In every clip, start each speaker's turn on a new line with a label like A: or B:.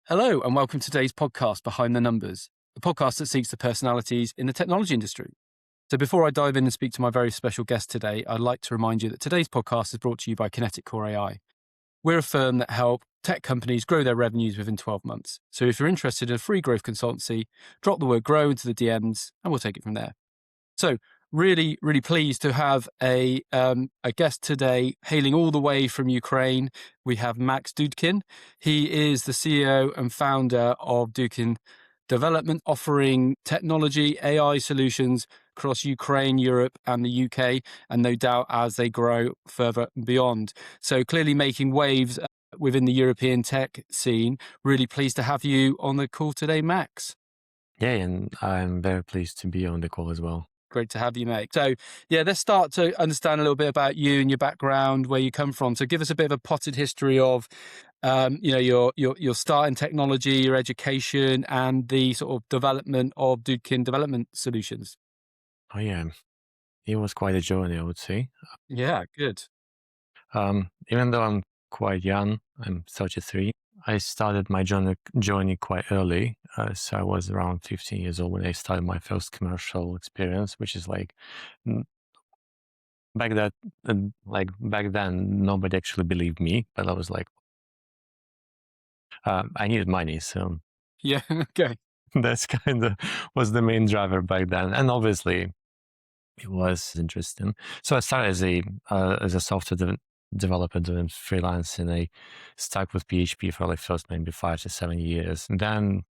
A: Hello, and welcome to today's podcast, Behind the Numbers, the podcast that seeks the personalities in the technology industry. So before I dive in and speak to my very special guest today, I'd like to remind you that today's podcast is brought to you by Kinetic Core AI. We're a firm that help tech companies grow their revenues within 12 months. So if you're interested in a free growth consultancy, drop the word grow into the DMs and we'll take it from there. So really, really pleased to have a guest today hailing all the way from Ukraine. We have Dudkin. He is the CEO and founder of Dudkin Development, offering technology, AI solutions across Ukraine, Europe, and the UK, and no doubt as they grow further and beyond. So clearly making waves within the European tech scene. Really pleased to have you on the call today, Max.
B: Yeah, and I'm very pleased to be on the call as well.
A: Great to have you, mate. So, let's start to understand a little bit about you and your background, where you come from. So, give us a bit of a potted history of, your start in technology, your education, and the sort of development of Dudkin Development Solutions.
B: Oh yeah, it was quite a journey, I would say.
A: Yeah, good.
B: Even though I'm quite young, I'm 33. I started my journey quite early. So I was around 15 years old when I started my first commercial experience, which is like back then, nobody actually believed me, but I was like, I needed money, so
A: Yeah, okay.
B: that's kind of was the main driver back then, and obviously it was interesting. So I started as a software developer doing freelance, and I stuck with PHP for like first maybe 5 to 7 years. And then,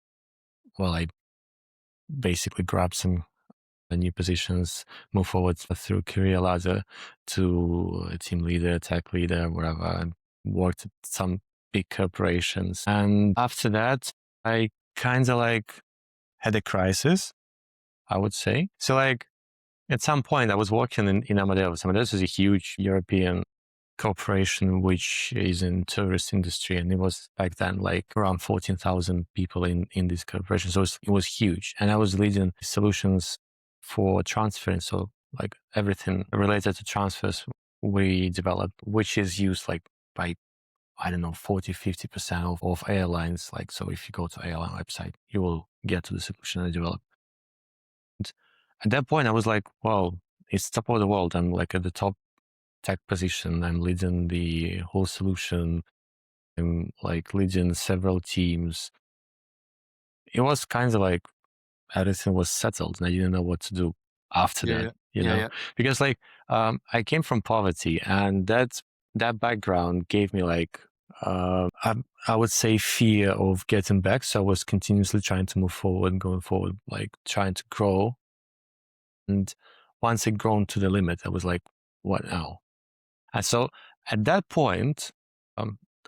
B: well, I basically grabbed some new positions, move forward through career ladder to a team leader, tech leader, wherever. I worked at some big corporations. And after that, I kind of like had a crisis, I would say. So like, at some point, I was working in Amadeus. Amadeus is a huge European corporation which is in tourist industry, and it was back then like around 14,000 people in this corporation. So it was huge, and I was leading solutions for transfer. So like everything related to transfers we developed, which is used like by, I don't know, 40-50% of airlines. Like, so if you go to airline website, you will get to the solution I developed. At that point, I was like, well, it's top of the world. I'm like at the top tech position. I'm leading the whole solution. I'm like leading several teams. It was kind of like everything was settled and I didn't know what to do after that, because like, I came from poverty, and that background gave me like, I would say fear of getting back. So I was continuously trying to move forward and going forward, like trying to grow. And once it grown to the limit, I was like, what now? And so at that point,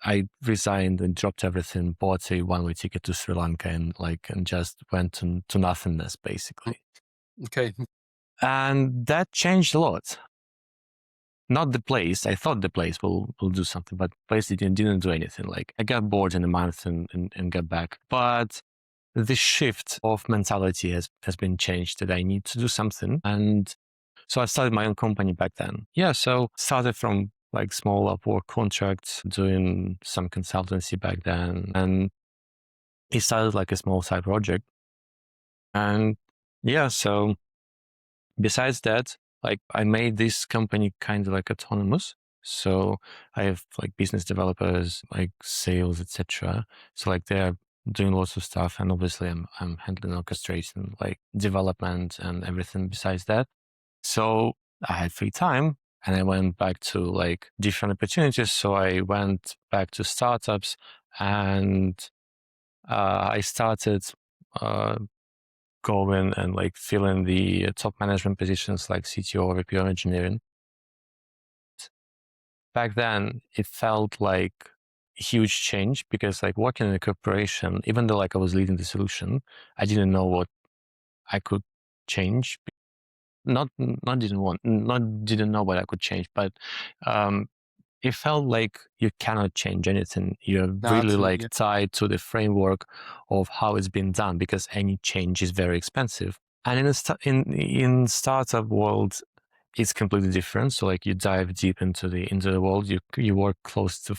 B: I resigned and dropped everything, bought a one-way ticket to Sri Lanka, and just went to nothingness, basically.
A: Okay.
B: And that changed a lot. Not the place. I thought the place will do something, but the place didn't do anything. Like, I got bored in a month and got back. But the shift of mentality has been changed, that I need to do something. And so I started my own company back then. Yeah, so started from like small Upwork contracts, doing some consultancy back then. And it started like a small side project. And yeah, so besides that, like I made this company kind of like autonomous. So I have like business developers, like sales, etc. So like they're doing lots of stuff, and obviously I'm handling orchestration, like development and everything besides that. So I had free time, and I went back to like different opportunities. So I went back to startups, and I started going and like filling the top management positions like CTO, VP of engineering. Back then, it felt like a huge change, because like working in a corporation, even though like I was leading the solution, I didn't know what I could change. Not didn't know what I could change, but it felt like you cannot change anything. You're really like tied to the framework of how it's been done, because any change is very expensive. And in startup world, it's completely different. So like you dive deep into the world. You work close to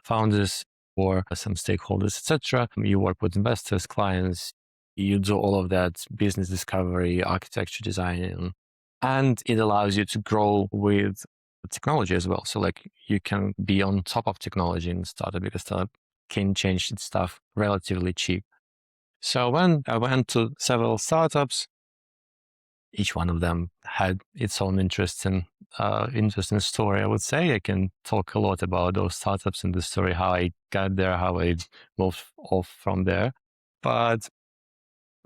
B: founders. or some stakeholders, etc. You work with investors, clients, you do all of that business discovery, architecture design, and it allows you to grow with technology as well. So like you can be on top of technology in startup because startup can change its stuff relatively cheap. So when I went to several startups, each one of them had its own interesting story, I would say. I can talk a lot about those startups and the story, how I got there, how I moved off from there. But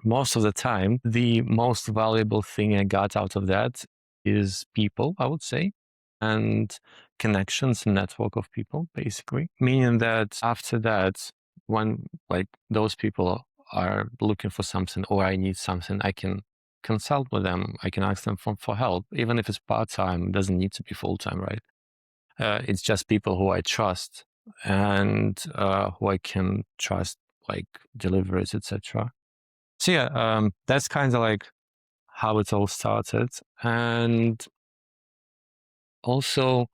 B: most of the time, the most valuable thing I got out of that is people, I would say, and connections and network of people, basically. Meaning that after that, when like those people are looking for something or I need something, I can consult with them. I can ask them for help, even if it's part-time, it doesn't need to be full-time, right? It's just people who I trust and who I can trust, like deliveries, etc. So yeah, that's kind of like how it all started. And also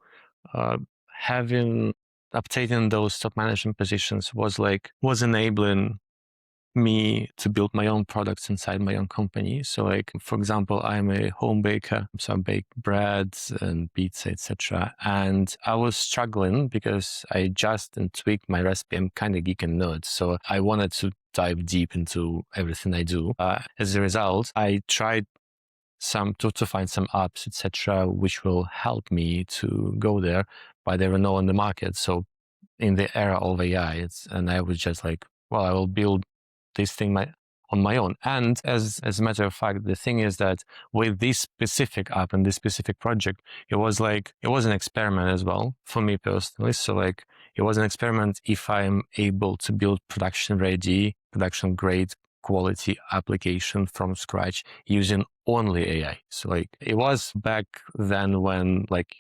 B: uh, having obtaining those top management positions was enabling me to build my own products inside my own company. So like, for example, I'm a home baker, so I bake breads and pizza, etc. And I was struggling because I just tweaked my recipe. I'm kind of geek and nerd, so I wanted to dive deep into everything I do. As a result, I tried to find some apps, etc., which will help me to go there, but they were not on the market. So in the era of AI, and I was just like, well, I will build this thing on my own. And as a matter of fact, the thing is that with this specific app and this specific project, it was an experiment as well for me personally. So like it was an experiment if I'm able to build production ready, production grade quality application from scratch using only AI. So like it was back then when like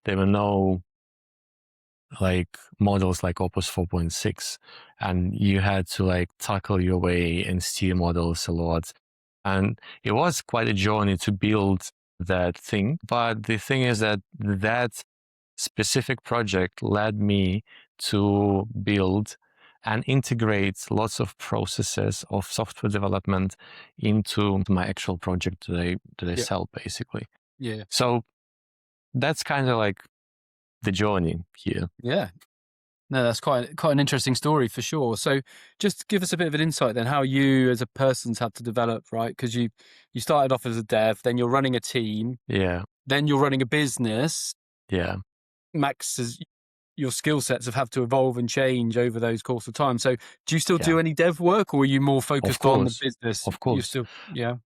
B: there were no like models like Opus 4.6, and you had to like tackle your way and steer models a lot. And it was quite a journey to build that thing. But the thing is that that specific project led me to build and integrate lots of processes of software development into my actual project that I
A: Yeah.
B: sell, basically.
A: Yeah.
B: So that's kind of like the journey here.
A: Yeah. No, that's quite an interesting story for sure. So just give us a bit of an insight then how you as a person's had to develop, right? Because you started off as a dev, then you're running a team,
B: Yeah.
A: then you're running a business.
B: Yeah.
A: Max, your skill sets have had to evolve and change over those course of time. So do you still
B: Yeah.
A: do any dev work, or are you more
B: Of
A: focused on the
B: course.
A: business?
B: Of
A: You
B: course.
A: still, yeah.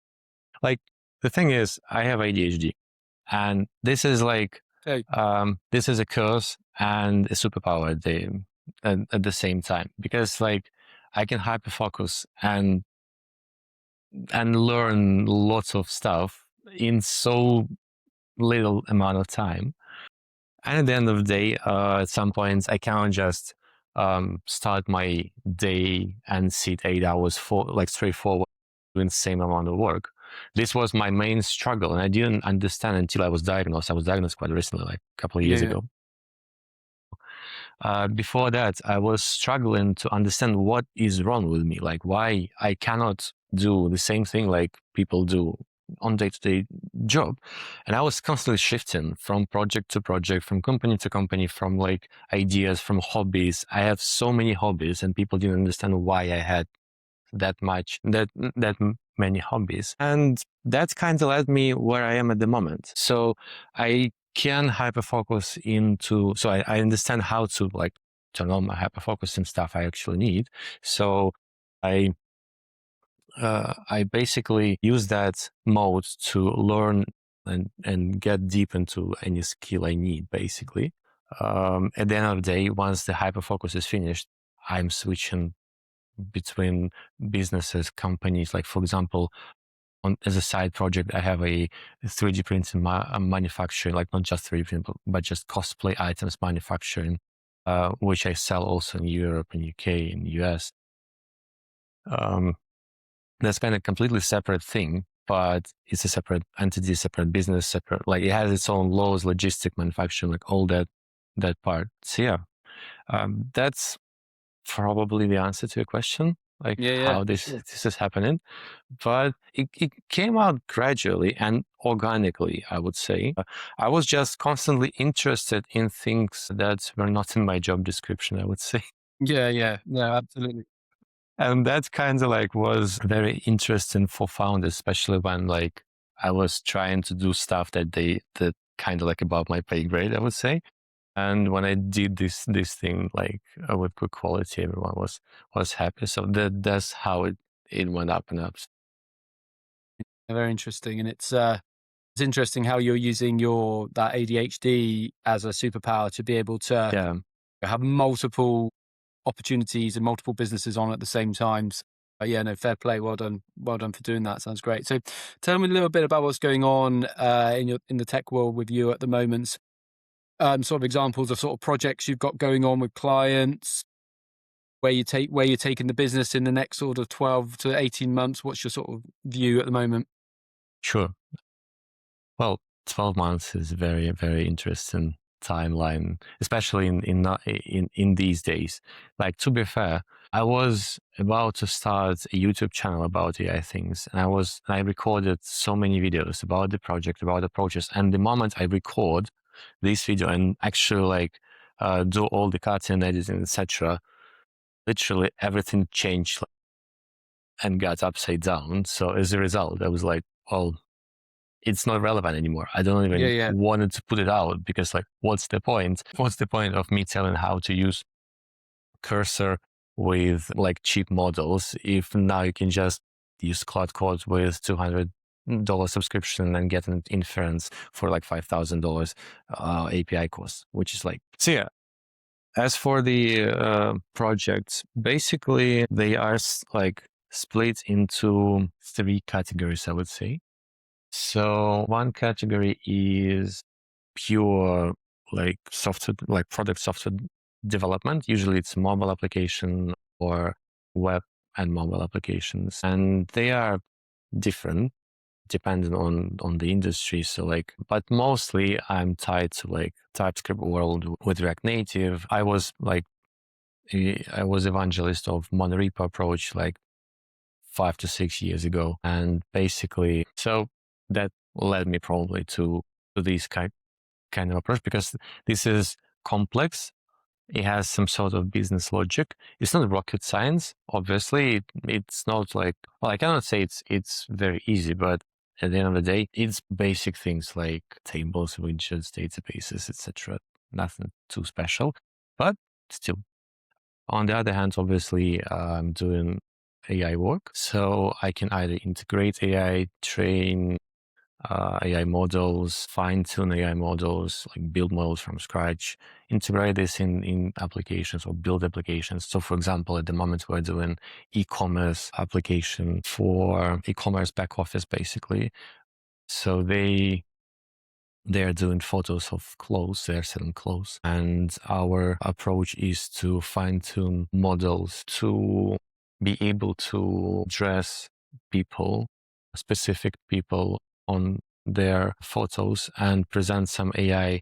B: Like the thing is, I have ADHD, and this is like,
A: Okay.
B: this is a curse and a superpower at the same time, because like I can hyper focus and learn lots of stuff in so little amount of time. And at the end of the day, at some points, I can't just start my day and sit 8 hours for like straightforward doing the same amount of work. This was my main struggle, and I didn't understand until I was diagnosed. I was diagnosed quite recently, like a couple of years
A: Yeah.
B: ago. Before that, I was struggling to understand what is wrong with me, like why I cannot do the same thing like people do on day-to-day job. And I was constantly shifting from project to project, from company to company, from like ideas, from hobbies. I have so many hobbies, and people didn't understand why I had that many hobbies. And that kind of led me where I am at the moment. So I can hyper focus into, so I understand how to like turn on my hyper focus and stuff I actually need. So I basically use that mode to learn and get deep into any skill I need, basically. At the end of the day, once the hyper focus is finished, I'm switching between businesses, companies. Like, for example, as a side project, I have a 3D printing manufacturing, like not just 3D printing, but just cosplay items manufacturing, which I sell also in Europe and UK and US. That's kind of completely separate thing, but it's a separate entity, separate business, separate, like it has its own laws, logistic, manufacturing, like all that part. So yeah, that's probably the answer to your question, like
A: Yeah, yeah,
B: how
A: for
B: this
A: sure.
B: this is happening. But it came out gradually and organically, I would say. I was just constantly interested in things that were not in my job description, I would say.
A: Yeah, yeah, no, absolutely.
B: And that kind of like was very interesting for founders, especially when like I was trying to do stuff that kind of like above my pay grade, I would say. And when I did this thing like with good quality, everyone was happy. So that's how it went up and up.
A: Very interesting, and it's interesting how you're using that ADHD as a superpower to be able to
B: Yeah,
A: have multiple opportunities and multiple businesses on at the same time. So, yeah, no, fair play. Well done for doing that. Sounds great. So, tell me a little bit about what's going on in the tech world with you at the moment. Sort of examples of sort of projects you've got going on with clients, where you're taking the business in the next sort of 12 to 18 months. What's your sort of view at the moment?
B: sure. Well, 12 months is a very, very interesting timeline, especially in these days. Like, to be fair, I was about to start a YouTube channel about AI things, and I recorded so many videos about the project, about the approaches. And the moment I record this video and actually like do all the cutting, editing, etc., literally everything changed and got upside down. So as a result, I was like, well, it's not relevant anymore. I don't
A: Yeah,
B: even
A: yeah,
B: wanted to put it out because like, what's the point? What's the point of me telling how to use cursor with like cheap models if now you can just use Cloud Code with $200 subscription and get an inference for like $5,000 API cost, which is like, so yeah. As for the projects, basically they are like split into three categories, I would say. So one category is pure like software, like product software development. Usually it's mobile application or web and mobile applications. And they are different depending on the industry. So like, but mostly I'm tied to like TypeScript world with React Native. I was evangelist of monorepo approach like 5 to 6 years ago. And basically, so that led me probably to this kind of approach because this is complex. It has some sort of business logic. It's not rocket science, obviously. It's not like, well, I cannot say it's very easy, but at the end of the day, it's basic things like tables, widgets, databases, etc. Nothing too special, but still. On the other hand, obviously, I'm doing AI work, so I can either integrate AI, train AI models, fine tune AI models, like build models from scratch, integrate this in applications or build applications. So, for example, at the moment, we're doing e-commerce application for e-commerce back office, basically. So they're doing photos of clothes, they're selling clothes. And our approach is to fine tune models to be able to dress people, specific people on their photos and present some AI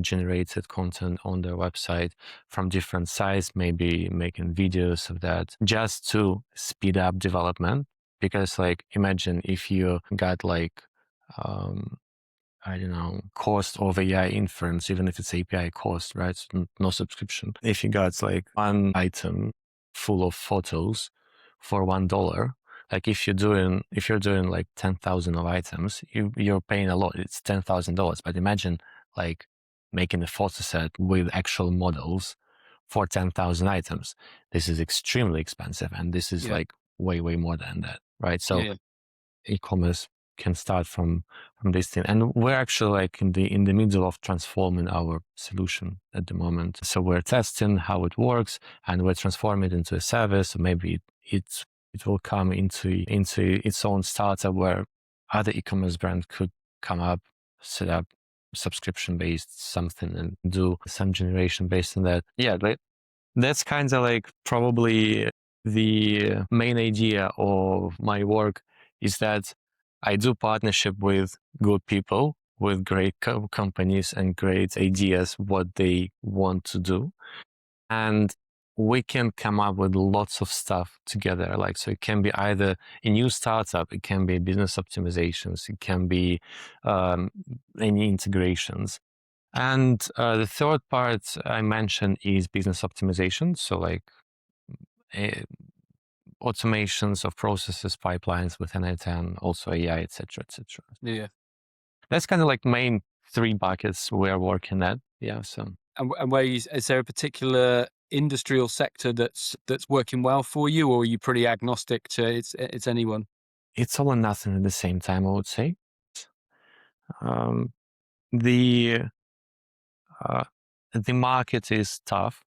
B: generated content on their website from different sites, maybe making videos of that just to speed up development. Because like, imagine if you got like, I don't know, cost of AI inference, even if it's API cost, right? So no subscription. If you got like one item full of photos for $1, like if you're doing like 10,000 of items, you're paying a lot. It's $10,000. But imagine like making a photo set with actual models for 10,000 items. This is extremely expensive. And this is
A: yeah,
B: like way, way more than that, right?
A: yeah,
B: So
A: yeah.
B: e-commerce can start from this thing, and we're actually like in the middle of transforming our solution at the moment. So we're testing how it works and we're transforming it into a service. So maybe it will come into its own startup where other e-commerce brand could come up, set up subscription based something and do some generation based on that. Yeah, that's kind of like probably the main idea of my work is that I do partnership with good people, with great companies and great ideas, what they want to do. And we can come up with lots of stuff together. Like, so it can be either a new startup, it can be business optimizations, it can be any integrations. And the third part I mentioned is business optimization. So like uh, automations of processes, pipelines within it, and also AI, etc., etc.
A: Yeah.
B: That's kind of like main three buckets we're working at. Yeah. So
A: And where is there a particular industry or sector that's working well for you, or are you pretty agnostic to it's anyone?
B: it's all or nothing at the same time, I would say. Um, the uh, the market is tough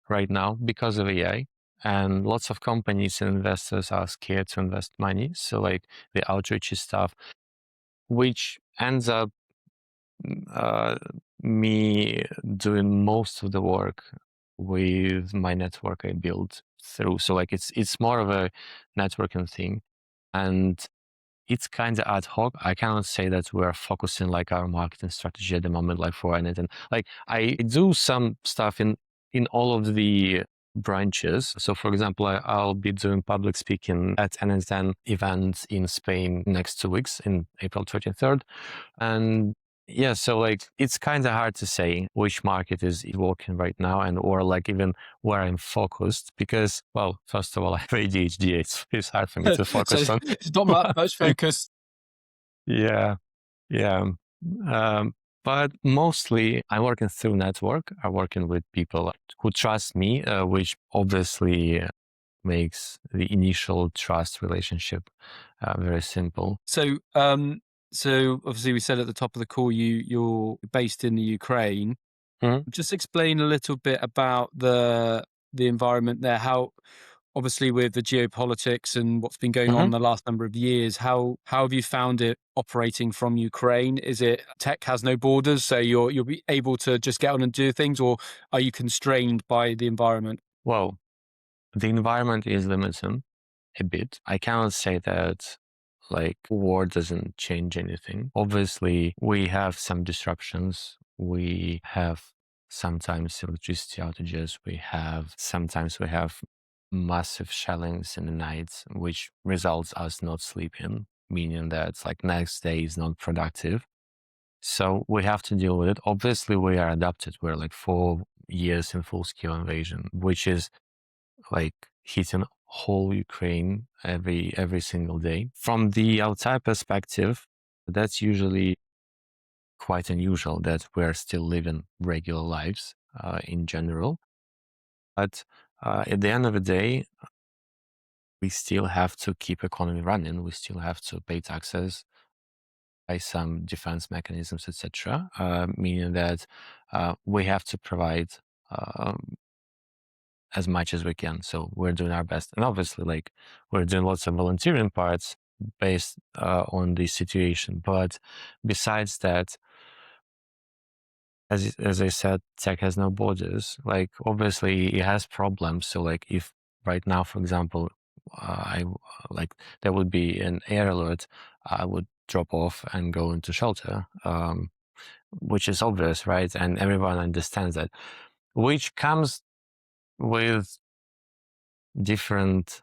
B: right now because of AI, and lots of companies and investors are scared to invest money. So like the outreach is tough, which ends up uh, me doing most of the work with my network I built through. So like it's more of a networking thing, and it's kind of ad hoc. I cannot say that we're focusing like our marketing strategy at the moment, like for anything. Like I do some stuff in all of the branches. So for example, I'll be doing public speaking at NSN event in Spain next 2 weeks in April 23rd. And yeah, so like it's kind of hard to say which market is working right now, and or like even where I'm focused, because well, first of all, I have ADHD. It's hard for me to
A: So
B: focus on
A: it's not much
B: things.
A: focus.
B: Yeah, yeah. Um, but mostly I'm working through network. I'm working with people who trust me, which obviously makes the initial trust relationship very simple.
A: So obviously we said at the top of the call you're based in the Ukraine.
B: Mhm,
A: Just explain a little bit about the environment there. How obviously with the geopolitics and what's been going on
B: mhm.
A: the last number of years, how have you found it operating from Ukraine? Is it tech has no borders, so you'll be able to just get on and do things, or are you constrained by the environment?
B: Well, the environment is limited a bit. I cannot say that like war doesn't change anything. Obviously, we have some disruptions. We have sometimes electricity outages. We have massive shellings in the night, which results us not sleeping, meaning that like next day is not productive. So we have to deal with it. Obviously, we are adapted. We're like 4 years in full scale invasion, which is like hitting whole Ukraine every single day. From the outside perspective, that's usually quite unusual that we're still living regular lives in general. But at the end of the day, we still have to keep economy running. We still have to pay taxes, by some defense mechanisms, etc. Meaning that we have to provide um, as much as we can. So we're doing our best, and obviously, like we're doing lots of volunteering parts based on the situation. But besides that, as I said, tech has no borders. Like obviously, it has problems. So like if right now, for example, I like there would be an air alert, I would drop off and go into shelter, which is obvious, right? And everyone understands that, which comes with different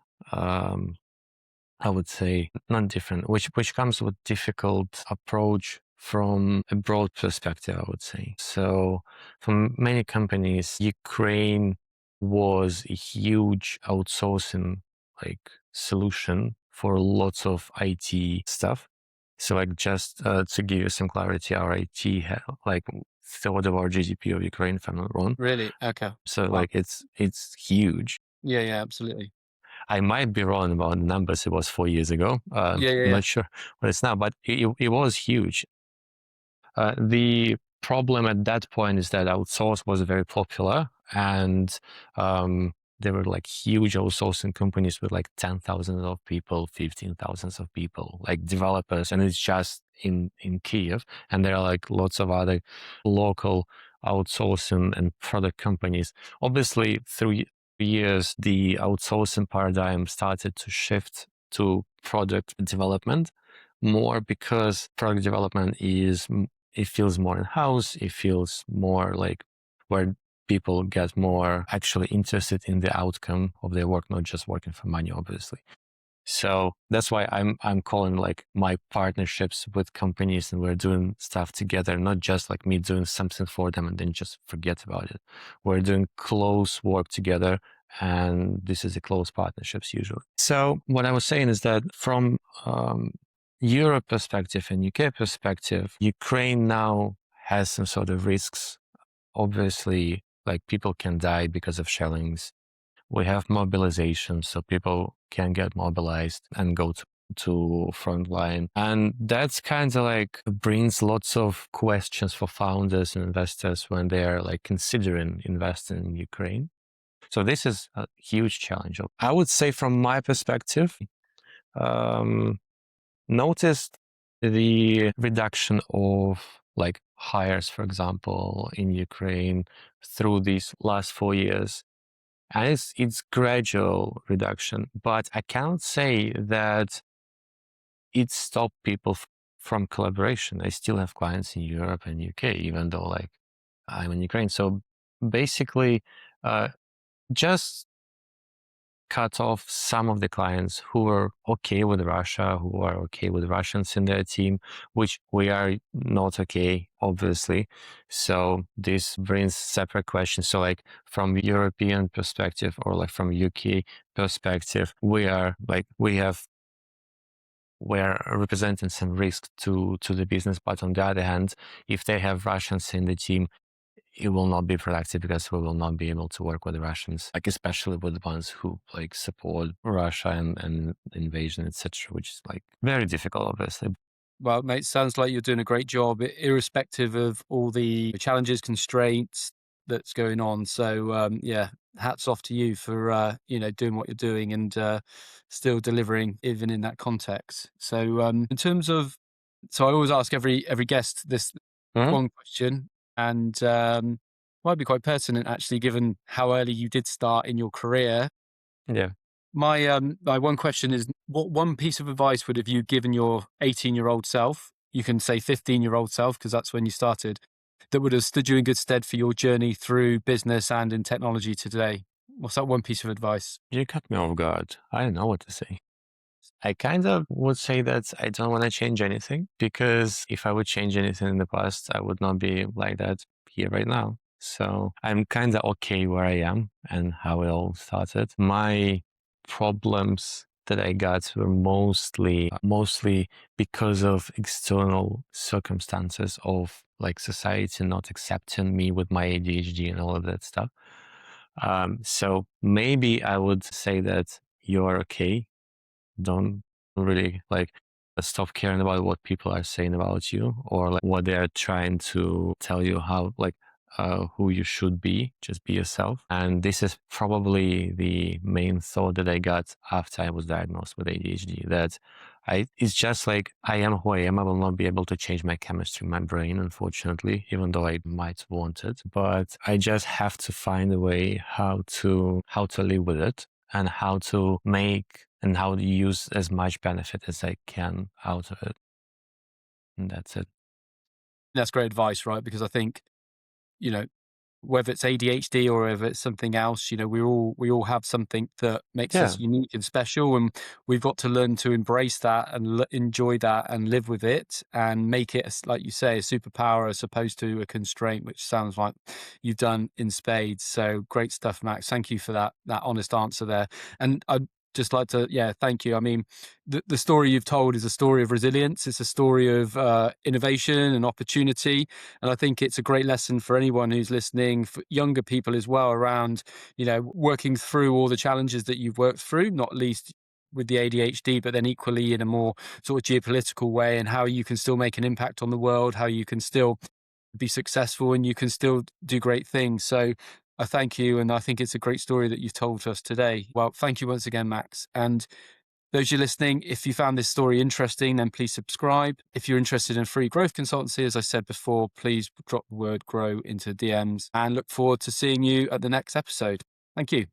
B: I would say not different, which comes with difficult approach from a broad perspective, I would say. So for many companies, Ukraine was a huge outsourcing like solution for lots of IT stuff. So like just to give you some clarity, our IT like third of our GDP of Ukraine, if I'm not wrong.
A: Really? Okay.
B: So
A: Wow.
B: like it's huge.
A: Yeah, yeah, absolutely.
B: I might be wrong about the numbers. It was 4 years ago.
A: Yeah, yeah,
B: I'm
A: yeah.
B: not sure what it's now, but it was huge. The problem at that point is that outsource was very popular, and there were like huge outsourcing companies with like 10,000 of people, 15,000 of people, like developers, and it's just in Kiev. And there are like lots of other local outsourcing and product companies. Obviously, through years, the outsourcing paradigm started to shift to product development more, because product development is it feels more in house. It feels more like we're people get more actually interested in the outcome of their work, not just working for money, obviously. So that's why I'm calling like my partnerships with companies, and we're doing stuff together, not just like me doing something for them and then just forget about it. We're doing close work together, and this is a close partnerships usually. So what I was saying is that from Europe perspective and UK perspective, Ukraine now has some sort of risks. Obviously, like people can die because of shellings. We have mobilization, so people can get mobilized and go to front line. And that's kind of like brings lots of questions for founders and investors when they're like considering investing in Ukraine. So this is a huge challenge. I would say from my perspective, noticed the reduction of like hires, for example, in Ukraine through these last 4 years. And it's gradual reduction, but I can't say that it stopped people from collaboration. I still have clients in Europe and UK, even though like I'm in Ukraine. So basically, just cut off some of the clients who were okay with Russia, who are okay with Russians in their team, which we are not okay, obviously. So this brings separate questions. So like from European perspective or like from UK perspective, we're representing some risk to the business. But on the other hand, if they have Russians in the team, it will not be productive because we will not be able to work with the Russians, like especially with the ones who like support Russia and invasion, etc., which is like very difficult, obviously.
A: Well, mate, sounds like you're doing a great job, irrespective of all the challenges, constraints that's going on. So, yeah, hats off to you for doing what you're doing and still delivering even in that context. So, in terms of, so I always ask every guest this
B: Mhm.
A: one question, and might be quite pertinent actually, given how early you did start in your career.
B: Yeah.
A: My one question is, what one piece of advice would have you given your 18-year-old self? You can say 15-year-old self because that's when you started. That would have stood you in good stead for your journey through business and in technology today. What's that one piece of advice?
B: You caught me off guard. I don't know what to say. I kind of would say that I don't want to change anything, because if I would change anything in the past, I would not be like that here right now. So I'm kind of okay where I am and how it all started. My problems that I got were mostly because of external circumstances of like society not accepting me with my ADHD and all of that stuff. So maybe I would say that you're okay. Don't really like stop caring about what people are saying about you, or like what they are trying to tell you how like who you should be. Just be yourself. And this is probably the main thought that I got after I was diagnosed with ADHD, that it's just like I am who I am. I will not be able to change my chemistry in my brain, unfortunately, even though I might want it. But I just have to find a way how to live with it, and how to make and how to use as much benefit as I can out of it. And that's it.
A: That's great advice, right? Because I think, you know, whether it's ADHD or whether it's something else, we all have something that makes
B: Yeah.
A: us unique and special, and we've got to learn to embrace that and enjoy that and live with it and make it, like you say, a superpower as opposed to a constraint, which sounds like you've done in spades. So great stuff, Max. Thank you for that honest answer there. And I'd just like to, yeah, thank you. I mean, the story you've told is a story of resilience. It's a story of innovation and opportunity. And I think it's a great lesson for anyone who's listening, for younger people as well, around, working through all the challenges that you've worked through, not least with the ADHD, but then equally in a more sort of geopolitical way, and how you can still make an impact on the world, how you can still be successful and you can still do great things. So I thank you. And I think it's a great story that you've told to us today. Well, thank you once again, Max. And those you listening, if you found this story interesting, then please subscribe. If you're interested in free growth consultancy, as I said before, please drop the word grow into DMs, and look forward to seeing you at the next episode. Thank you.